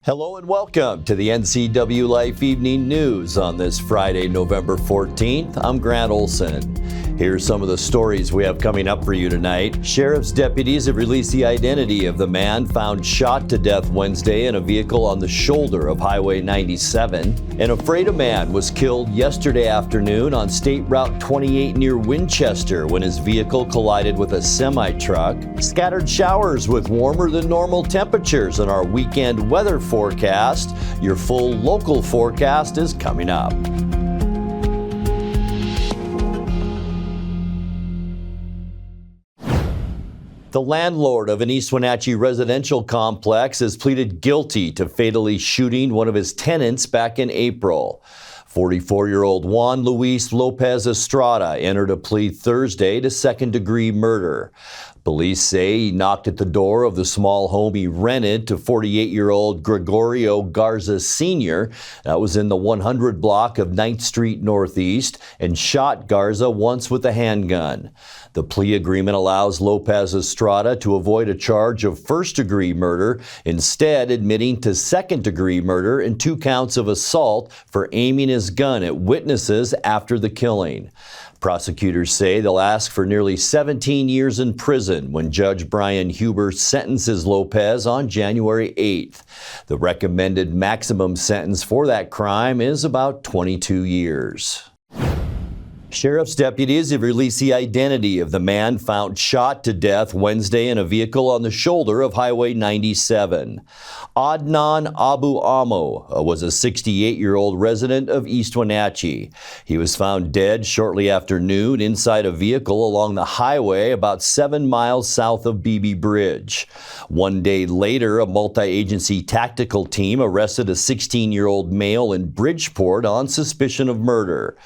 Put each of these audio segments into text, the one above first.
Hello and welcome to the NCWLIFE Evening News on this Friday, November 14th. I'm Grant Olson. Here's some of the stories we have coming up for you tonight. Sheriff's deputies have released the identity of the man found shot to death Wednesday in a vehicle on the shoulder of Highway 97. An Ephrata man was killed yesterday afternoon on State Route 28 near Winchester when his vehicle collided with a semi-truck. Scattered showers with warmer than normal temperatures in our weekend weather forecast. Your full local forecast is coming up. The landlord of an East Wenatchee residential complex has pleaded guilty to fatally shooting one of his tenants back in April. 44-year-old Juan Luis Lopez Estrada entered a plea Thursday to second-degree murder. Police say he knocked at the door of the small home he rented to 48-year-old Gregorio Garza Sr. That was in the 100 block of 9th Street Northeast, and shot Garza once with a handgun. The plea agreement allows Lopez Estrada to avoid a charge of first-degree murder, instead admitting to second-degree murder and 2 counts of assault for aiming his gun at witnesses after the killing. Prosecutors say they'll ask for nearly 17 years in prison when Judge Brian Huber sentences Lopez on January 8th. The recommended maximum sentence for that crime is about 22 years. Sheriff's deputies have released the identity of the man found shot to death Wednesday in a vehicle on the shoulder of Highway 97. Adnan Abu Amo was a 68-year-old resident of East Wenatchee. He was found dead shortly after noon inside a vehicle along the highway about 7 miles south of Beebe Bridge. 1 day later, a multi-agency tactical team arrested a 16-year-old male in Bridgeport on suspicion of murder.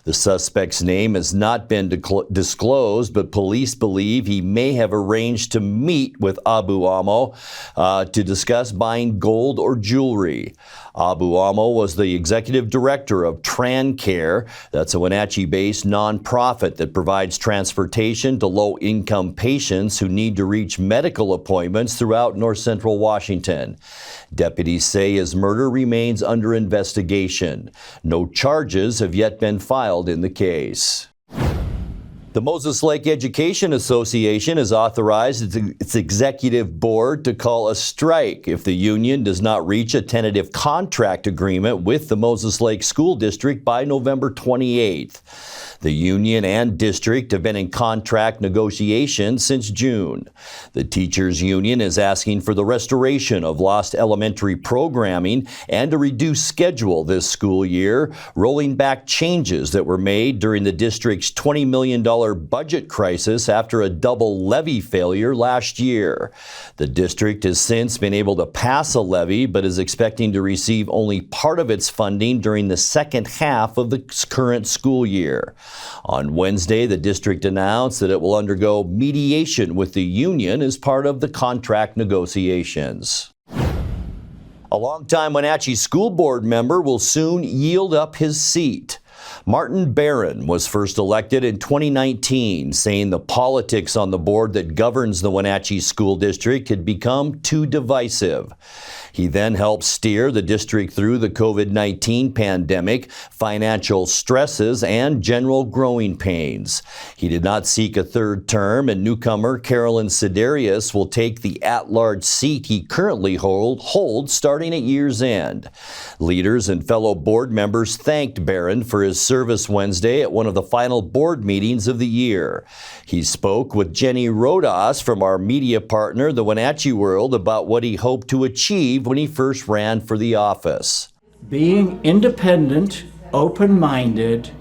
The suspect's name has not been disclosed, but police believe he may have arranged to meet with Abu Amo to discuss buying gold or jewelry. Abu Amo was the executive director of TranCare. That's a Wenatchee-based nonprofit that provides transportation to low-income patients who need to reach medical appointments throughout north central Washington. Deputies say his murder remains under investigation. No charges have yet been filed in the case. The Moses Lake Education Association has authorized its executive board to call a strike if the union does not reach a tentative contract agreement with the Moses Lake School District by November 28th. The union and district have been in contract negotiations since June. The teachers' union is asking for the restoration of lost elementary programming and a reduced schedule this school year, rolling back changes that were made during the district's $20 million budget crisis after a double levy failure last year. The district has since been able to pass a levy, but is expecting to receive only part of its funding during the second half of the current school year. On Wednesday, the district announced that it will undergo mediation with the union as part of the contract negotiations. A longtime Wenatchee School Board member will soon yield up his seat. Martin Barron was first elected in 2019, saying the politics on the board that governs the Wenatchee School District had become too divisive. He then helped steer the district through the COVID-19 pandemic, financial stresses, and general growing pains. He did not seek a third term, and newcomer Carolyn Sidarius will take the at-large seat he currently holds starting at year's end. Leaders and fellow board members thanked Barron for his service Wednesday at one of the final board meetings of the year. He spoke with Jenny Rodas from our media partner, the Wenatchee World, about what he hoped to achieve when he first ran for the office. Being independent, open-minded,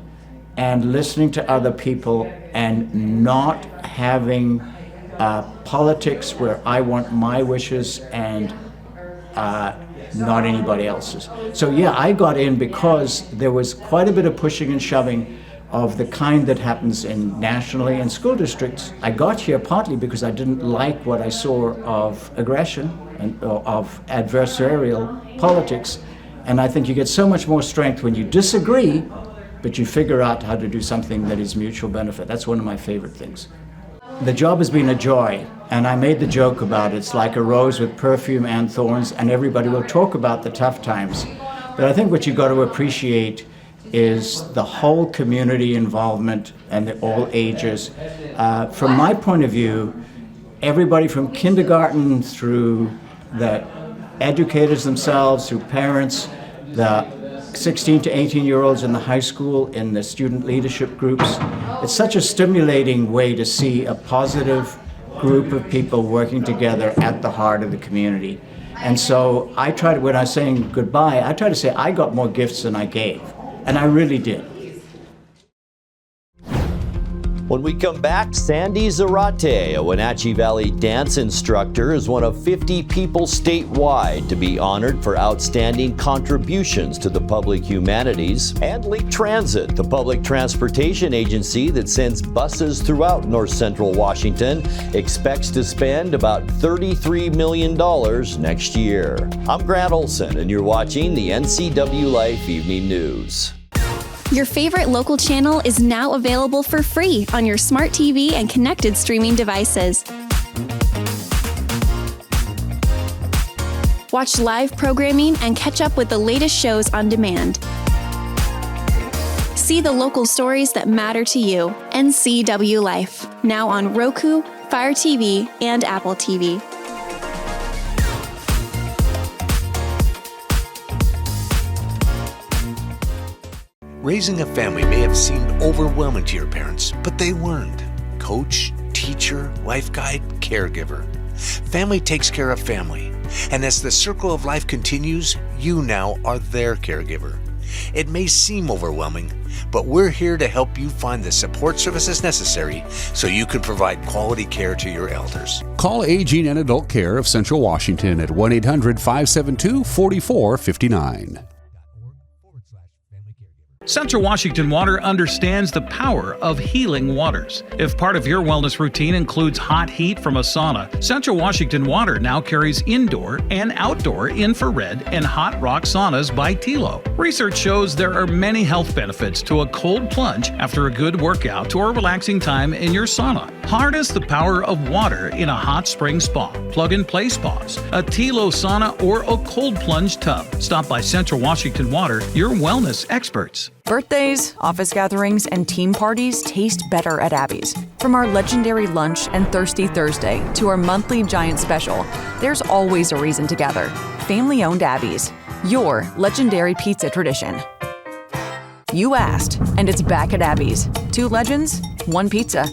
and listening to other people, and not having politics where I want my wishes and not anybody else's. So yeah, I got in because there was quite a bit of pushing and shoving of the kind that happens in nationally in school districts. I got here partly because I didn't like what I saw of aggression and of adversarial politics. And I think you get so much more strength when you disagree, but you figure out how to do something that is mutual benefit. That's one of my favorite things. the job has been a joy. And I made the joke about it's like a rose with perfume and thorns, and everybody will talk about the tough times. But I think what you've got to appreciate is the whole community involvement and all ages. From my point of view, everybody from kindergarten through the educators themselves, through parents, the 16 to 18-year-olds in the high school, in the student leadership groups. It's such a stimulating way to see a positive group of people working together at the heart of the community. And so I try to, when I'm saying goodbye, I try to say I got more gifts than I gave. And I really did. When we come back, Sandy Zarate, a Wenatchee Valley dance instructor, is one of 50 people statewide to be honored for outstanding contributions to the public humanities. And Link Transit, the public transportation agency that sends buses throughout north central Washington, expects to spend about $33 million next year. I'm Grant Olson, and you're watching the NCWLIFE Evening News. Your favorite local channel is now available for free on your smart TV and connected streaming devices. Watch live programming and catch up with the latest shows on demand. See the local stories that matter to you. NCWLIFE, now on Roku, Fire TV, and Apple TV. Raising a family may have seemed overwhelming to your parents, but they weren't. Coach, teacher, life guide, caregiver. Family takes care of family. And as the circle of life continues, you now are their caregiver. It may seem overwhelming, but we're here to help you find the support services necessary so you can provide quality care to your elders. Call Aging and Adult Care of Central Washington at 1-800-572-4459. Central Washington Water understands the power of healing waters. If part of your wellness routine includes hot heat from a sauna, Central Washington Water now carries indoor and outdoor infrared and hot rock saunas by Tilo. Research shows there are many health benefits to a cold plunge after a good workout or relaxing time in your sauna. Harness the power of water in a hot spring spa, plug-and-play spas, a Tilo sauna, or a cold plunge tub. Stop by Central Washington Water, your wellness experts. Birthdays, office gatherings, and team parties taste better at Abby's. From our legendary lunch and Thirsty Thursday to our monthly Giant Special, there's always a reason to gather. Family-owned Abby's, your legendary pizza tradition. You asked, and it's back at Abby's. 2 legends, 1 pizza.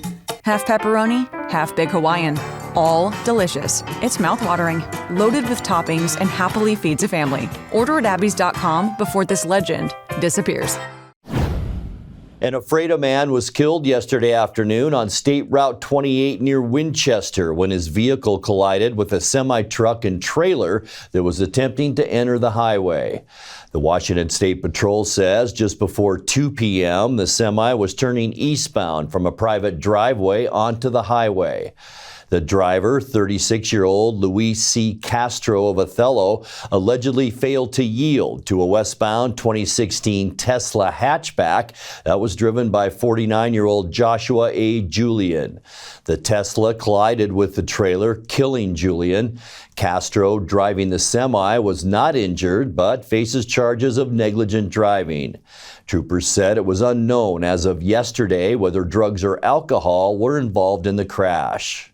Half pepperoni, half big Hawaiian. All delicious. It's mouthwatering, loaded with toppings, and happily feeds a family. Order at abbys.com before this legend disappears. An Ephrata man was killed yesterday afternoon on State Route 28 near Winchester when his vehicle collided with a semi-truck and trailer that was attempting to enter the highway. The Washington State Patrol says just before 2 p.m., the semi was turning eastbound from a private driveway onto the highway. The driver, 36-year-old Luis C. Castro of Othello, allegedly failed to yield to a westbound 2016 Tesla hatchback that was driven by 49-year-old Joshua A. Julian. The Tesla collided with the trailer, killing Julian. Castro, driving the semi, was not injured but faces charges of negligent driving. Troopers said it was unknown as of yesterday whether drugs or alcohol were involved in the crash.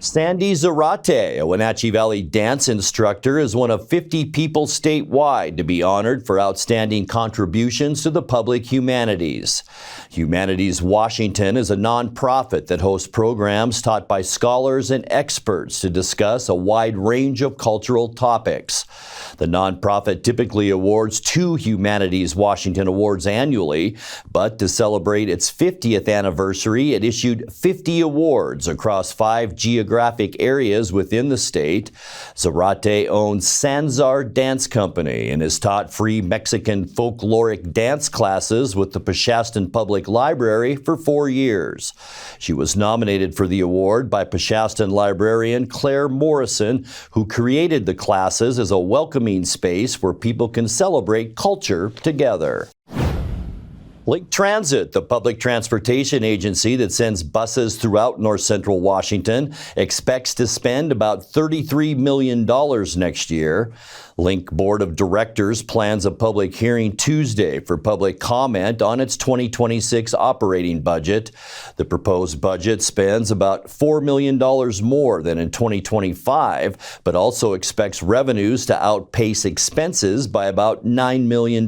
Sandy Zarate, a Wenatchee Valley dance instructor, is one of 50 people statewide to be honored for outstanding contributions to the public humanities. Humanities Washington is a nonprofit that hosts programs taught by scholars and experts to discuss a wide range of cultural topics. The nonprofit typically awards 2 Humanities Washington Awards annually, but to celebrate its 50th anniversary, it issued 50 awards across 5 geographic areas within the state. Zarate owns Sanzar Dance Company and has taught free Mexican folkloric dance classes with the Pashaston Public Library for 4 years. She was nominated for the award by Pashaston librarian Claire Morrison, who created the classes as a welcoming space where people can celebrate culture together. Link Transit, the public transportation agency that sends buses throughout north central Washington, expects to spend about $33 million next year. Link Board of Directors plans a public hearing Tuesday for public comment on its 2026 operating budget. The proposed budget spends about $4 million more than in 2025, but also expects revenues to outpace expenses by about $9 million.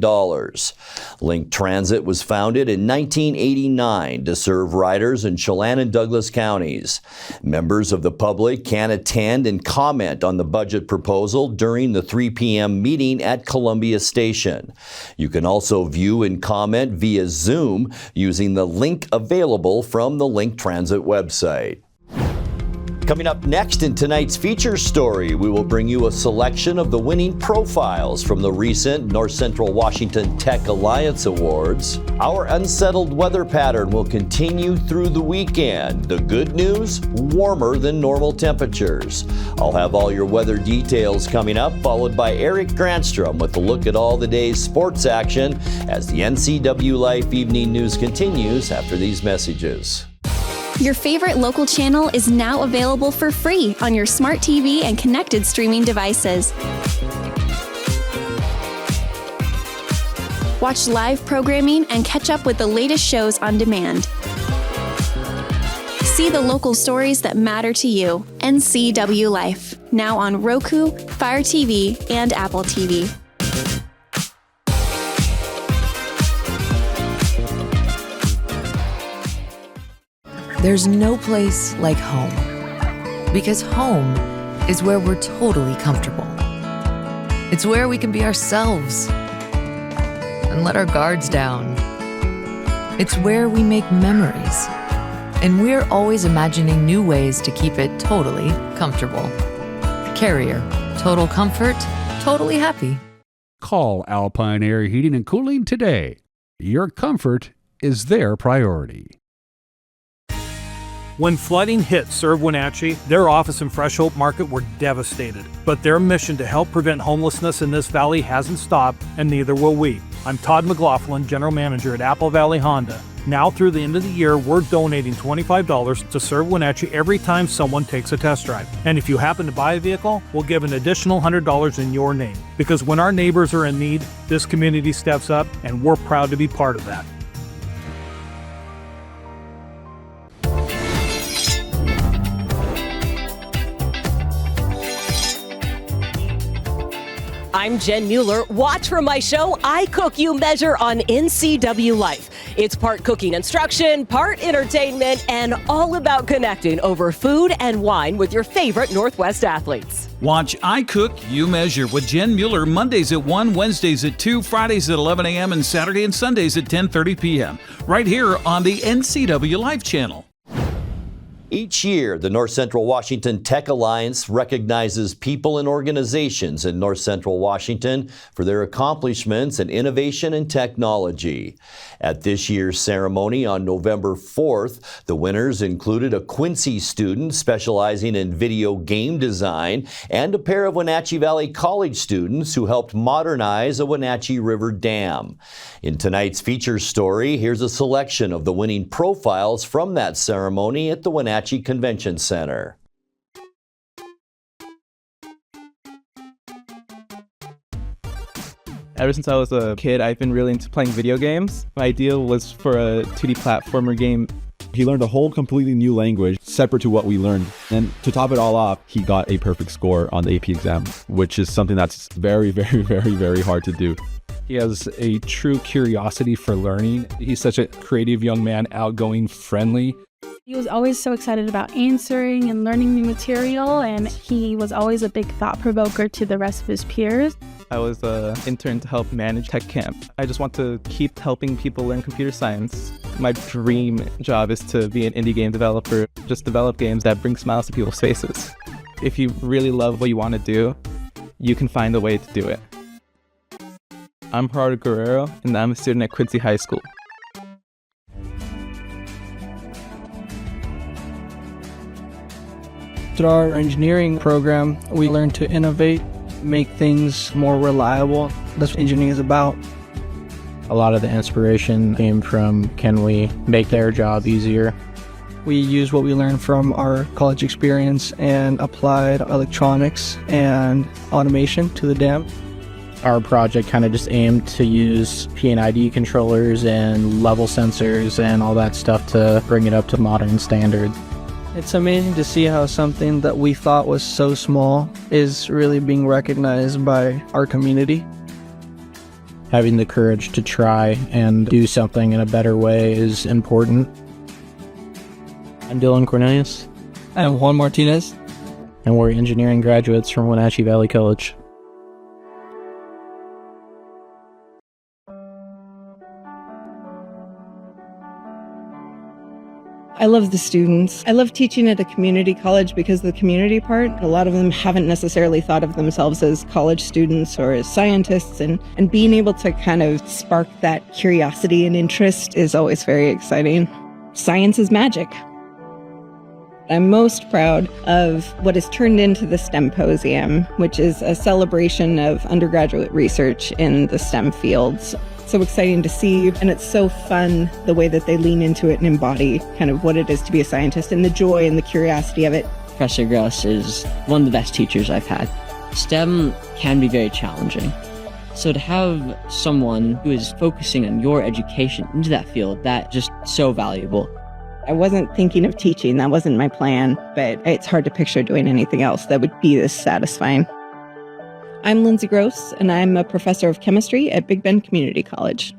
Link Transit was founded in 1989 to serve riders in Chelan and Douglas counties. Members of the public can attend and comment on the budget proposal during the 3 p.m. meeting at Columbia Station. You can also view and comment via Zoom using the link available from the Link Transit website. Coming up next in tonight's feature story, we will bring you a selection of the winning profiles from the recent North Central Washington Tech Alliance Awards. Our unsettled weather pattern will continue through the weekend. The good news, warmer than normal temperatures. I'll have all your weather details coming up, followed by Eric Granstrom with a look at all the day's sports action as the NCWLIFE Evening News continues after these messages. Your favorite local channel is now available for free on your smart TV and connected streaming devices. Watch live programming and catch up with the latest shows on demand. See the local stories that matter to you. NCWLIFE, now on Roku, Fire TV, and Apple TV. There's no place like home, because home is where we're totally comfortable. It's where we can be ourselves and let our guards down. It's where we make memories, and we're always imagining new ways to keep it totally comfortable. Carrier, total comfort, totally happy. Call Alpine Air Heating and Cooling today. Your comfort is their priority. When flooding hit Serve Wenatchee, their office in Fresh Hope Market were devastated. But their mission to help prevent homelessness in this valley hasn't stopped, and neither will we. I'm Todd McLaughlin, General Manager at Apple Valley Honda. Now through the end of the year, we're donating $25 to Serve Wenatchee every time someone takes a test drive. And if you happen to buy a vehicle, we'll give an additional $100 in your name. Because when our neighbors are in need, this community steps up, and we're proud to be part of that. I'm Jen Mueller. Watch for my show, I Cook, You Measure on NCWLIFE. It's part cooking instruction, part entertainment, and all about connecting over food and wine with your favorite Northwest athletes. Watch I Cook, You Measure with Jen Mueller Mondays at 1, Wednesdays at 2, Fridays at 11 a.m., and Saturday and Sundays at 10:30 p.m. right here on the NCWLIFE channel. Each year, the North Central Washington Tech Alliance recognizes people and organizations in North Central Washington for their accomplishments in innovation and technology. At this year's ceremony on November 4th, the winners included a Quincy student specializing in video game design and a pair of Wenatchee Valley College students who helped modernize a Wenatchee River dam. In tonight's feature story, here's a selection of the winning profiles from that ceremony at the Wenatchee Convention Center. Ever since I was a kid, I've been really into playing video games. My idea was for a 2D platformer game. He learned a whole completely new language separate to what we learned. And to top it all off, he got a perfect score on the AP exam, which is something that's very, very, very, very hard to do. He has a true curiosity for learning. He's such a creative young man, outgoing, friendly. He was always so excited about answering and learning new material, and he was always a big thought provoker to the rest of his peers. I was an intern to help manage tech camp. I just want to keep helping people learn computer science. My dream job is to be an indie game developer, just develop games that bring smiles to people's faces. If you really love what you want to do, you can find a way to do it. I'm Gerardo Guerrero, and I'm a student at Quincy High School. Through our engineering program, we learn to innovate, make things more reliable. That's what engineering is about. A lot of the inspiration came from, can we make their job easier? We used what we learned from our college experience and applied electronics and automation to the dam. Our project kind of just aimed to use P&ID controllers and level sensors and all that stuff to bring it up to modern standards. It's amazing to see how something that we thought was so small is really being recognized by our community. Having the courage to try and do something in a better way is important. I'm Dylan Cornelius. I'm Juan Martinez. And we're engineering graduates from Wenatchee Valley College. I love the students. I love teaching at a community college because the community part, a lot of them haven't necessarily thought of themselves as college students or as scientists, and being able to kind of spark that curiosity and interest is always very exciting. Science is magic. I'm most proud of what has turned into the STEMposium, which is a celebration of undergraduate research in the STEM fields. So exciting to see, and it's so fun the way that they lean into it and embody kind of what it is to be a scientist and the joy and the curiosity of it. Professor Gross is one of the best teachers I've had. STEM can be very challenging. So to have someone who is focusing on your education into that field, that's just so valuable. I wasn't thinking of teaching, that wasn't my plan, but it's hard to picture doing anything else that would be this satisfying. I'm Lindsay Gross, and I'm a professor of chemistry at Big Bend Community College.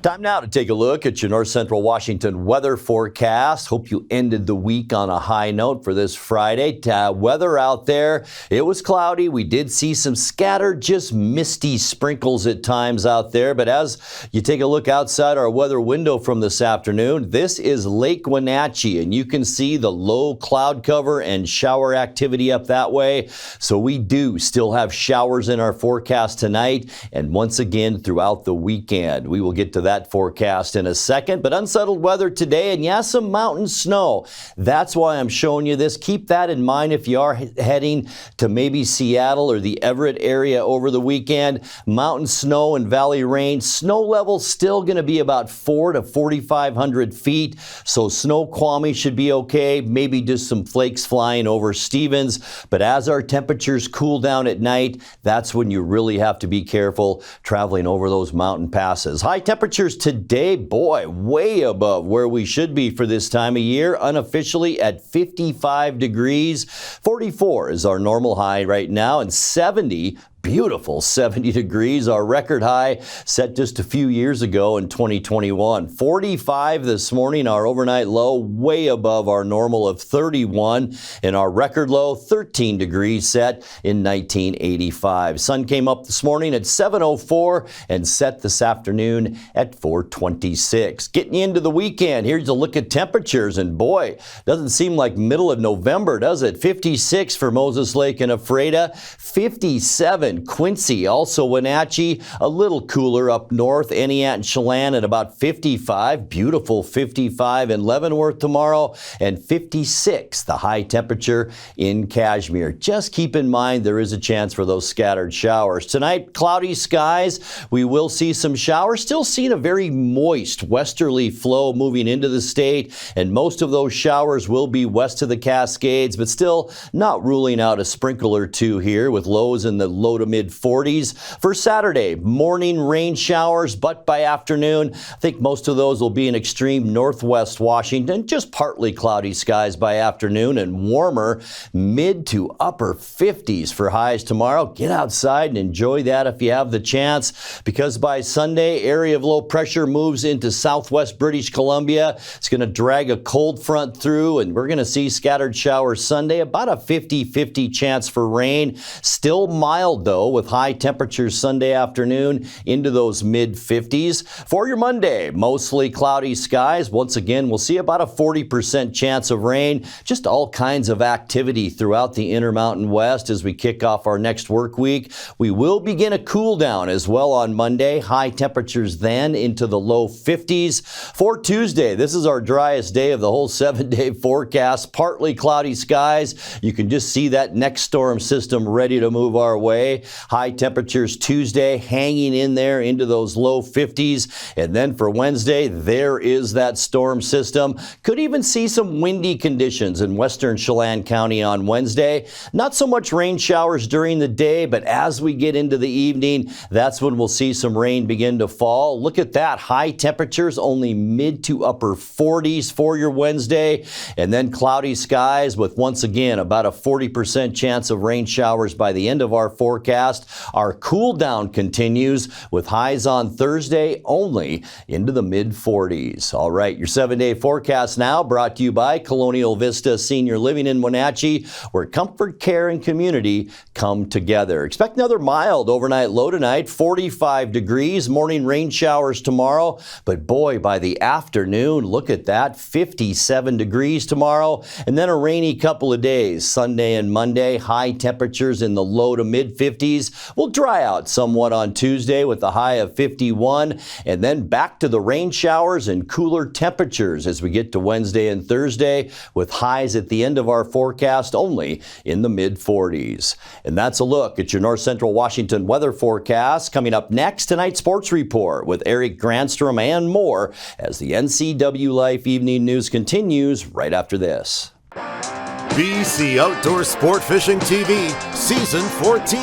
Time now to take a look at your North Central Washington weather forecast. Hope you ended the week on a high note for this Friday. Weather out there, it was cloudy. We did see some scattered, just misty sprinkles at times out there. But as you take a look outside our weather window from this afternoon, this is Lake Wenatchee, and you can see the low cloud cover and shower activity up that way. So we do still have showers in our forecast tonight and once again throughout the weekend. We will get to that forecast in a second, but unsettled weather today, and yes, some mountain snow. That's why I'm showing you this. Keep that in mind if you are heading to maybe Seattle or the Everett area over the weekend. Mountain snow and valley rain. Snow level still going to be about 400 to 4,500 feet, so Snoqualmie should be okay. Maybe just some flakes flying over Stevens, but as our temperatures cool down at night, that's when you really have to be careful traveling over those mountain passes. High temperatures today, boy, way above where we should be for this time of year, unofficially at 55 degrees. 44 is our normal high right now, and 70, beautiful 70 degrees, our record high set just a few years ago in 2021. 45 this morning, our overnight low, way above our normal of 31, and our record low, 13 degrees set in 1985. Sun came up this morning at 7:04 and set this afternoon at 4:26. Getting into the weekend, here's a look at temperatures, and boy, doesn't seem like middle of November, does it? 56 for Moses Lake and Ephrata, 57 Quincy, also Wenatchee, a little cooler up north, Eniat and Chelan at about 55, beautiful 55 in Leavenworth tomorrow, and 56 the high temperature in Kashmir. Just keep in mind there is a chance for those scattered showers. Tonight, cloudy skies, we will see some showers, still seeing a very moist westerly flow moving into the state, and most of those showers will be west of the Cascades, but still not ruling out a sprinkle or two here with lows in the low to mid 40s. For Saturday, morning rain showers, but by afternoon, I think most of those will be in extreme northwest Washington, just partly cloudy skies by afternoon and warmer mid to upper 50s for highs tomorrow. Get outside and enjoy that if you have the chance, because by Sunday, area of low pressure moves into southwest British Columbia. It's going to drag a cold front through, and we're going to see scattered showers Sunday, about a 50-50 chance for rain. Still mild though, with high temperatures Sunday afternoon into those mid-50s. For your Monday, mostly cloudy skies. Once again, we'll see about a 40% chance of rain. Just all kinds of activity throughout the Intermountain West as we kick off our next work week. We will begin a cool down as well on Monday. High temperatures then into the low 50s. For Tuesday, this is our driest day of the whole 7-day forecast. Partly cloudy skies. You can just see that next storm system ready to move our way. Monday. High temperatures Tuesday, hanging in there into those low 50s. And then for Wednesday, there is that storm system. Could even see some windy conditions in western Chelan County on Wednesday. Not so much rain showers during the day, but as we get into the evening, that's when we'll see some rain begin to fall. Look at that. High temperatures, only mid to upper 40s for your Wednesday. And then cloudy skies with, once again, about a 40% chance of rain showers by the end of our forecast. Our cool down continues with highs on Thursday only into the mid 40s. All right, your 7-day forecast now brought to you by Colonial Vista Senior Living in Wenatchee, where comfort, care, and community come together. Expect another mild overnight low tonight, 45 degrees, morning rain showers tomorrow. But boy, by the afternoon, look at that, 57 degrees tomorrow. And then a rainy couple of days, Sunday and Monday, high temperatures in the low to mid 50s. We'll dry out somewhat on Tuesday with a high of 51. And then back to the rain showers and cooler temperatures as we get to Wednesday and Thursday, with highs at the end of our forecast only in the mid 40s. And that's a look at your North Central Washington weather forecast. Coming up next, tonight's sports report with Eric Granstrom and more as the NCWLIFE Evening News continues right after this. BC Outdoor Sport Fishing TV, Season 14.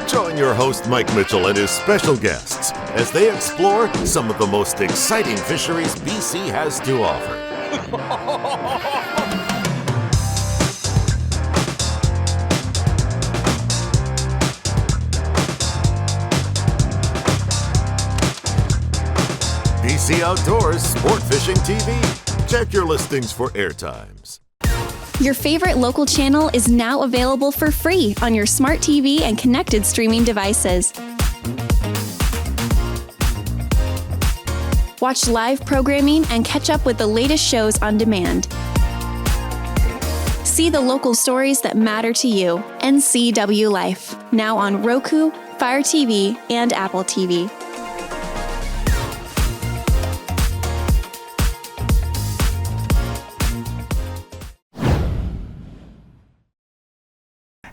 Join your host Mike Mitchell and his special guests as they explore some of the most exciting fisheries BC has to offer. BC Outdoors Sport Fishing TV. Check your listings for airtimes. Your favorite local channel is now available for free on your smart TV and connected streaming devices. Watch live programming and catch up with the latest shows on demand. See the local stories that matter to you. NCWLIFE, now on Roku, Fire TV, and Apple TV.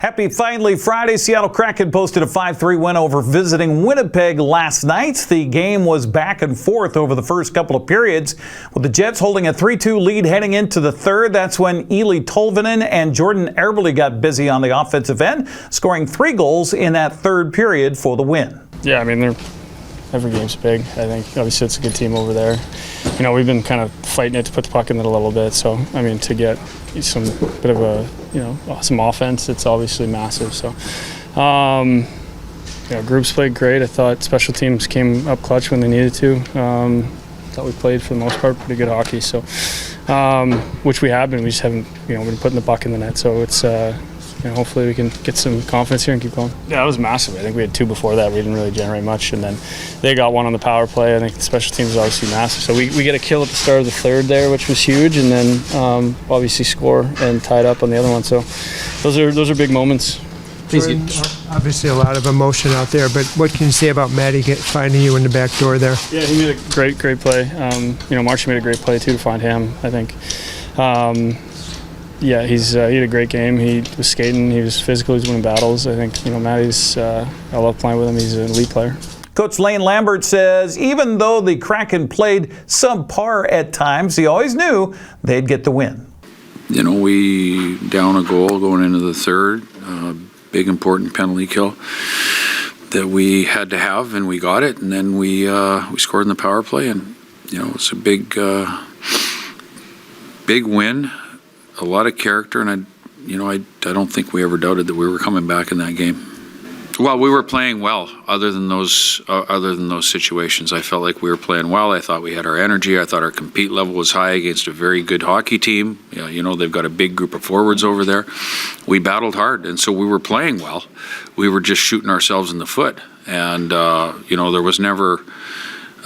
Happy Finally Friday. Seattle Kraken posted a 5-3 win over visiting Winnipeg last night. The game was back and forth over the first couple of periods, with the Jets holding a 3-2 lead heading into the third. That's when Eeli Tolvanen and Jordan Eberle got busy on the offensive end, scoring 3 goals in that third period for the win. Yeah, I mean, every game's big. I think obviously it's a good team over there. You know, we've been kind of fighting it to put the puck in it a little bit. So, I mean, to get some bit of a, some offense, it's obviously massive. So, groups played great. I thought special teams came up clutch when they needed to. Thought we played for the most part pretty good hockey. So, which we have been. We just haven't, been putting the puck in the net. So it's. Hopefully we can get some confidence here and keep going. Yeah, it was massive. I think we had 2 before that. We didn't really generate much, and then they got 1 on the power play. I think the special teams is obviously massive. So we get a kill at the start of the third there, which was huge, and then obviously score and tied up on the other one. So those are big moments. Jordan, obviously a lot of emotion out there, but what can you say about Maddie finding you in the back door there? Yeah, he made a great play. Marshall made a great play too to find him, I think. Yeah, he had a great game. He was skating. He was physical. He was winning battles. I think, Maddie's, I love playing with him. He's an elite player. Coach Lane Lambert says even though the Kraken played subpar at times, he always knew they'd get the win. We down a goal going into the third, big important penalty kill that we had to have, and we got it. And then we scored in the power play, and it's a big win. A lot of character, and I don't think we ever doubted that we were coming back in that game. Well, we were playing well. Other than those situations, I felt like we were playing well. I thought we had our energy. I thought our compete level was high against a very good hockey team. They've got a big group of forwards over there. We battled hard, and so we were playing well. We were just shooting ourselves in the foot, and there was never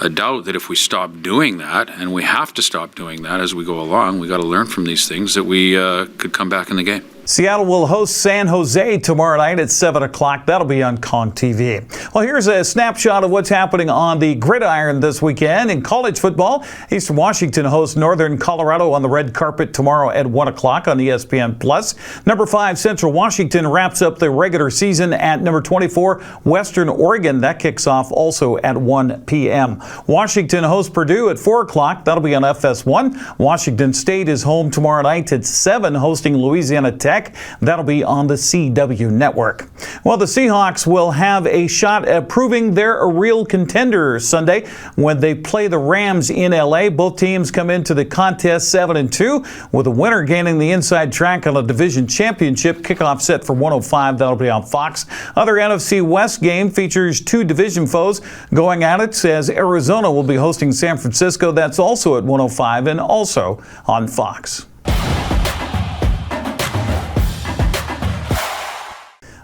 a doubt that if we stop doing that, and we have to stop doing that as we go along, we got to learn from these things, that we could come back in the game. Seattle will host San Jose tomorrow night at 7 o'clock. That'll be on Kong TV. Well, here's a snapshot of what's happening on the gridiron this weekend. In college football, Eastern Washington hosts Northern Colorado on the red carpet tomorrow at 1 o'clock on ESPN+. Number 5, Central Washington wraps up the regular season at number 24, Western Oregon. That kicks off also at 1 p.m. Washington hosts Purdue at 4 o'clock. That'll be on FS1. Washington State is home tomorrow night at 7, hosting Louisiana Tech. That'll be on the CW network. Well, the Seahawks will have a shot at proving they're a real contender Sunday when they play the Rams in LA. Both teams come into the contest 7-2, with the winner gaining the inside track on a division championship. Kickoff set for 1:05. That'll be on Fox. Other NFC West game features 2 division foes going at it, as Arizona will be hosting San Francisco. That's also at 1:05 and also on Fox.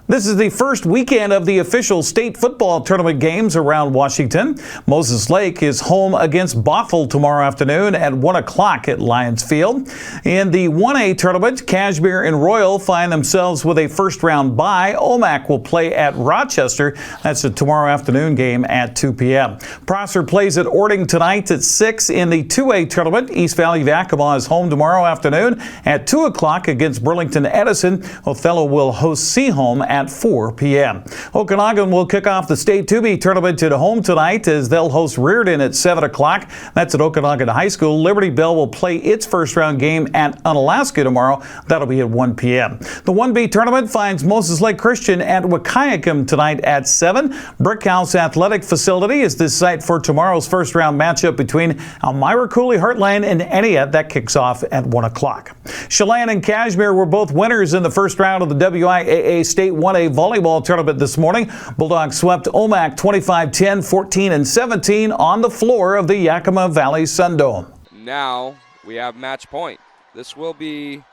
This is the first weekend of the official state football tournament games around Washington. Moses Lake is home against Bothell tomorrow afternoon at 1 o'clock at Lions Field. In the 1A tournament, Cashmere and Royal find themselves with a first-round bye. Omak will play at Rochester. That's a tomorrow afternoon game at 2 p.m. Prosser plays at Orting tonight at 6. In the 2A tournament, East Valley Yakima is home tomorrow afternoon at 2 o'clock against Burlington Edison. Othello will host Seaholm at 4 p.m. Okanagan will kick off the State 2B tournament at home tonight as they'll host Reardon at 7 o'clock. That's at Okanagan High School. Liberty Bell will play its first round game at Unalaska tomorrow. That'll be at 1 p.m. The 1B tournament finds Moses Lake Christian at Wahkiakum tonight at 7. Brickhouse Athletic Facility is the site for tomorrow's first round matchup between Elmira Cooley Heartland and Eniya. That kicks off at 1 o'clock. Chelan and Cashmere were both winners in the first round of the WIAA State 1A volleyball tournament this morning. Bulldogs swept Omak 25-10, 14 and 17 on the floor of the Yakima Valley Sundome. Now we have match point. This will be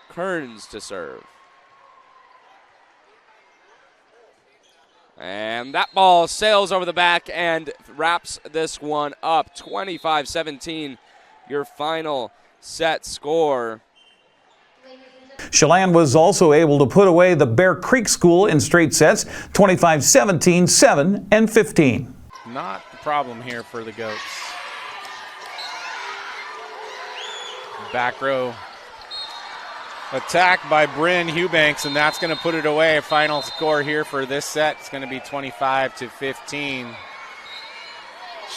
Kearns to serve. And that ball sails over the back and wraps this one up. 25-17, your final set score. Chelan was also able to put away the Bear Creek School in straight sets, 25-17, 7 and 15. Not the problem here for the Goats. Back row attack by Bryn Eubanks, and that's going to put it away. Final score here for this set is going to be 25-15.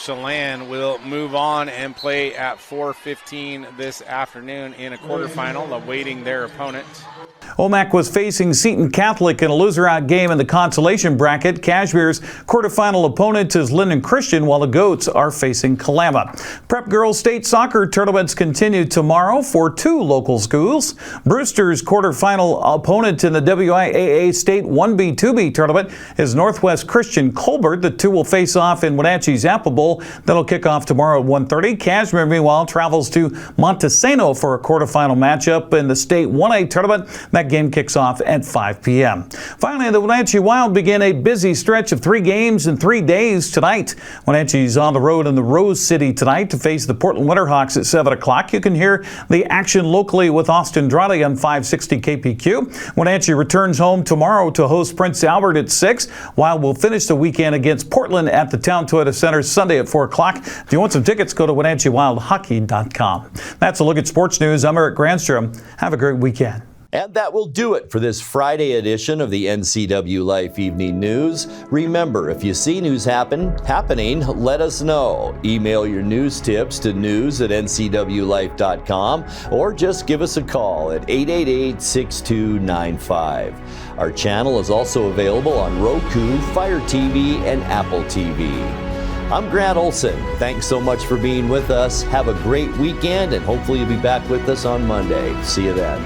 Chelan will move on and play at 4:15 this afternoon in a quarterfinal, awaiting their opponent. Omak was facing Seton Catholic in a loser-out game in the consolation bracket. Cashmere's quarterfinal opponent is Linden Christian, while the Goats are facing Kalama. Prep Girls State Soccer tournaments continue tomorrow for 2 local schools. Brewster's quarterfinal opponent in the WIAA State 1B2B tournament is Northwest Christian Colbert. The two will face off in Wenatchee's Apple Bowl. That'll kick off tomorrow at 1:30. Cashmere, meanwhile, travels to Montesano for a quarterfinal matchup in the State 1A tournament. That game kicks off at 5 p.m. Finally, the Wenatchee Wild begin a busy stretch of 3 games in 3 days tonight. Wenatchee's on the road in the Rose City tonight to face the Portland Winterhawks at 7 o'clock. You can hear the action locally with Austin Drade on 560 KPQ. Wenatchee returns home tomorrow to host Prince Albert at 6. Wild will finish the weekend against Portland at the Town Toyota Center Sunday at 4 o'clock. If you want some tickets, go to WenatcheeWildHockey.com. That's a look at sports news. I'm Eric Granstrom. Have a great weekend. And that will do it for this Friday edition of the NCW Life Evening News. Remember, if you see news happening, let us know. Email your news tips to news@ncwlife.com or just give us a call at 888-6295. Our channel is also available on Roku, Fire TV, and Apple TV. I'm Grant Olson. Thanks so much for being with us. Have a great weekend, and hopefully you'll be back with us on Monday. See you then.